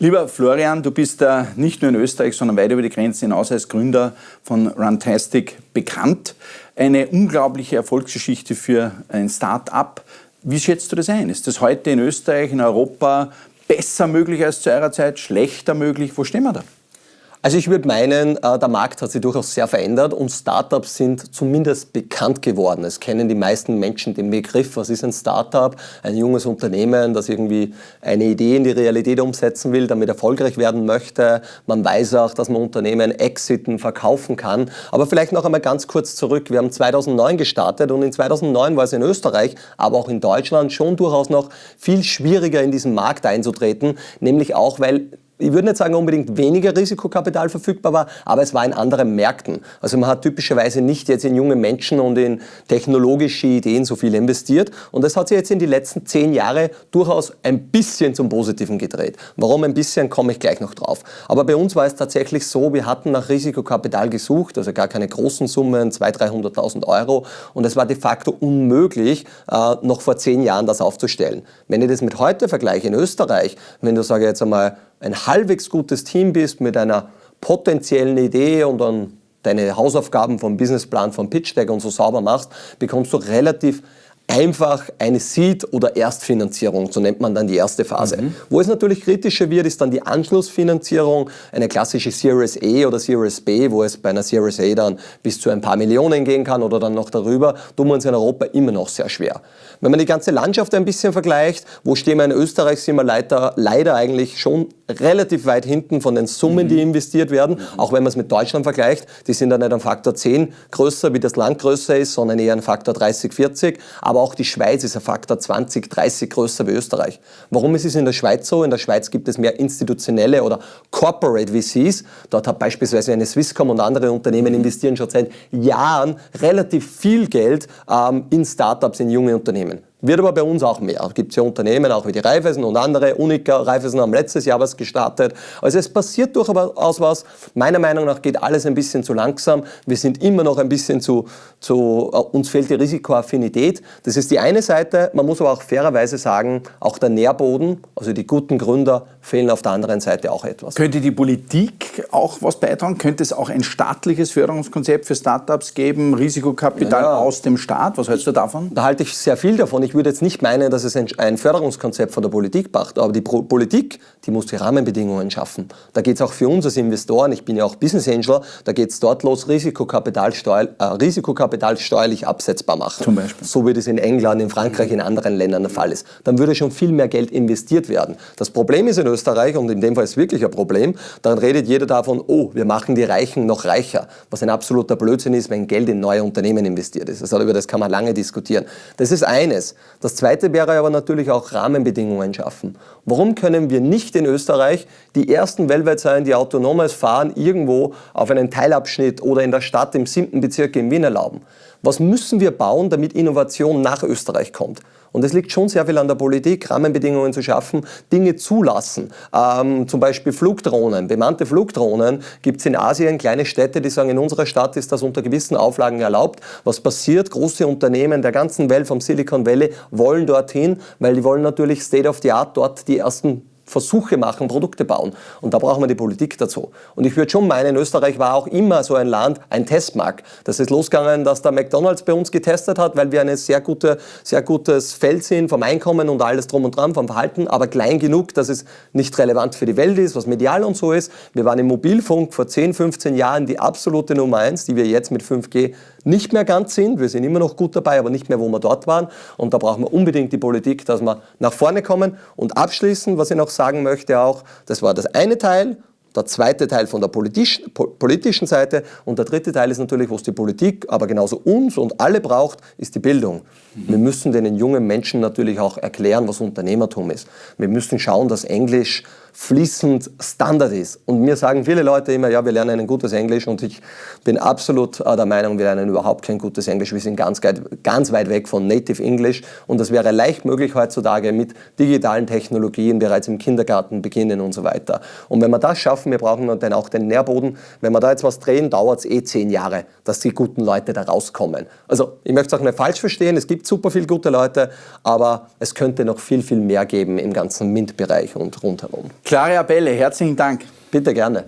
Lieber Florian, du bist nicht nur in Österreich, sondern weit über die Grenzen hinaus als Gründer von Runtastic bekannt. Eine unglaubliche Erfolgsgeschichte für ein Start-up. Wie schätzt du das ein? Ist das heute in Österreich, in Europa besser möglich als zu eurer Zeit, schlechter möglich? Wo stehen wir da? Also ich würde meinen, der Markt hat sich durchaus sehr verändert und Startups sind zumindest bekannt geworden. Es kennen die meisten Menschen den Begriff, was ist ein Startup? Ein junges Unternehmen, das irgendwie eine Idee in die Realität umsetzen will, damit erfolgreich werden möchte. Man weiß auch, dass man Unternehmen exiten, verkaufen kann. Aber vielleicht noch einmal ganz kurz zurück. Wir haben 2009 gestartet und in 2009 war es in Österreich, aber auch in Deutschland schon durchaus noch viel schwieriger in diesen Markt einzutreten, nämlich auch, weil ich würde nicht sagen, unbedingt weniger Risikokapital verfügbar war, aber es war in anderen Märkten. Also man hat typischerweise nicht jetzt in junge Menschen und in technologische Ideen so viel investiert. Und das hat sich jetzt in die letzten 10 Jahre durchaus ein bisschen zum Positiven gedreht. Warum ein bisschen, komme ich gleich noch drauf. Aber bei uns war es tatsächlich so, wir hatten nach Risikokapital gesucht, also gar keine großen Summen, 200.000, 300.000 Euro. Und es war de facto unmöglich, noch vor 10 Jahren das aufzustellen. Wenn ich das mit heute vergleiche in Österreich, wenn du, sage ich jetzt einmal, ein halbwegs gutes Team bist mit einer potenziellen Idee und dann deine Hausaufgaben vom Businessplan, vom Pitch Deck und so sauber machst, bekommst du relativ einfach eine Seed- oder Erstfinanzierung, so nennt man dann die erste Phase. Wo es natürlich kritischer wird, ist dann die Anschlussfinanzierung, eine klassische Series A oder Series B, wo es bei einer Series A dann bis zu ein paar Millionen gehen kann oder dann noch darüber, tun wir uns in Europa immer noch sehr schwer. Wenn man die ganze Landschaft ein bisschen vergleicht, wo stehen wir in Österreich, sind wir leider eigentlich schon relativ weit hinten von den Summen, die investiert werden, auch wenn man es mit Deutschland vergleicht. Die sind dann nicht ein Faktor 10 größer, wie das Land größer ist, sondern eher ein Faktor 30, 40. Aber auch die Schweiz ist ein Faktor 20, 30 größer wie Österreich. Warum ist es in der Schweiz so? In der Schweiz gibt es mehr institutionelle oder Corporate VCs. Dort hat beispielsweise eine Swisscom und andere Unternehmen investieren schon seit Jahren relativ viel Geld in Startups, in junge Unternehmen. Wird aber bei uns auch mehr. Es gibt ja Unternehmen, auch wie die Raiffeisen und andere. Unica, Raiffeisen haben letztes Jahr was gestartet. Also es passiert durchaus was. Meiner Meinung nach geht alles ein bisschen zu langsam. Wir sind immer noch ein bisschen uns fehlt die Risikoaffinität. Das ist die eine Seite. Man muss aber auch fairerweise sagen, auch der Nährboden, also die guten Gründer, fehlen auf der anderen Seite auch etwas. Könnte die Politik auch was beitragen? Könnte es auch ein staatliches Förderungskonzept für Startups geben? Risikokapital aus dem Staat? Was hältst du davon? Da halte ich sehr viel davon. Ich würde jetzt nicht meinen, dass es ein Förderungskonzept von der Politik braucht, aber die Politik, die muss die Rahmenbedingungen schaffen. Da geht es auch für uns als Investoren, ich bin ja auch Business Angel, da geht es dort los, Risikokapital steuerlich absetzbar machen. Zum Beispiel. So wie das in England, in Frankreich, in anderen Ländern der Fall ist. Dann würde schon viel mehr Geld investiert werden. Das Problem ist in Österreich, und in dem Fall ist es wirklich ein Problem, dann redet jeder davon, oh, wir machen die Reichen noch reicher, was ein absoluter Blödsinn ist, wenn Geld in neue Unternehmen investiert ist. Also über das kann man lange diskutieren. Das ist eines. Das zweite wäre aber natürlich auch Rahmenbedingungen schaffen. Warum können wir nicht in Österreich die ersten weltweit sein, die autonomes Fahren irgendwo auf einen Teilabschnitt oder in der Stadt im 7. Bezirk in Wien erlauben? Was müssen wir bauen, damit Innovation nach Österreich kommt? Und es liegt schon sehr viel an der Politik, Rahmenbedingungen zu schaffen, Dinge zulassen. Zum Beispiel Flugdrohnen, bemannte Flugdrohnen gibt es in Asien, kleine Städte, die sagen, in unserer Stadt ist das unter gewissen Auflagen erlaubt. Was passiert? Große Unternehmen der ganzen Welt, vom Silicon Valley, wollen dorthin, weil die wollen natürlich State of the Art dort die ersten Versuche machen, Produkte bauen. Und da brauchen wir die Politik dazu. Und ich würde schon meinen, Österreich war auch immer so ein Land, ein Testmarkt. Das ist losgegangen, dass der McDonald's bei uns getestet hat, weil wir ein sehr gutes Feld sind vom Einkommen und alles drum und dran, vom Verhalten, aber klein genug, dass es nicht relevant für die Welt ist, was medial und so ist. Wir waren im Mobilfunk vor 10, 15 Jahren die absolute Nummer 1, die wir jetzt mit 5G nicht mehr ganz sind. Wir sind immer noch gut dabei, aber nicht mehr, wo wir dort waren. Und da brauchen wir unbedingt die Politik, dass wir nach vorne kommen. Und abschließend, was ich noch sagen möchte auch, das war das eine Teil, der zweite Teil von der politischen Seite und der dritte Teil ist natürlich, was die Politik, aber genauso uns und alle braucht, ist die Bildung. Wir müssen den jungen Menschen natürlich auch erklären, was Unternehmertum ist. Wir müssen schauen, dass Englisch fließend Standard ist. Und mir sagen viele Leute immer, ja, wir lernen ein gutes Englisch und ich bin absolut der Meinung, wir lernen überhaupt kein gutes Englisch. Wir sind ganz weit weg von Native English und das wäre leicht möglich heutzutage mit digitalen Technologien bereits im Kindergarten beginnen und so weiter. Und wenn wir das schaffen, kaufen, wir brauchen dann auch den Nährboden. Wenn wir da jetzt was drehen, dauert es 10 Jahre, dass die guten Leute da rauskommen. Also ich möchte es auch nicht falsch verstehen, es gibt super viele gute Leute, aber es könnte noch viel, viel mehr geben im ganzen MINT-Bereich und rundherum. Klare Appelle, herzlichen Dank. Bitte gerne.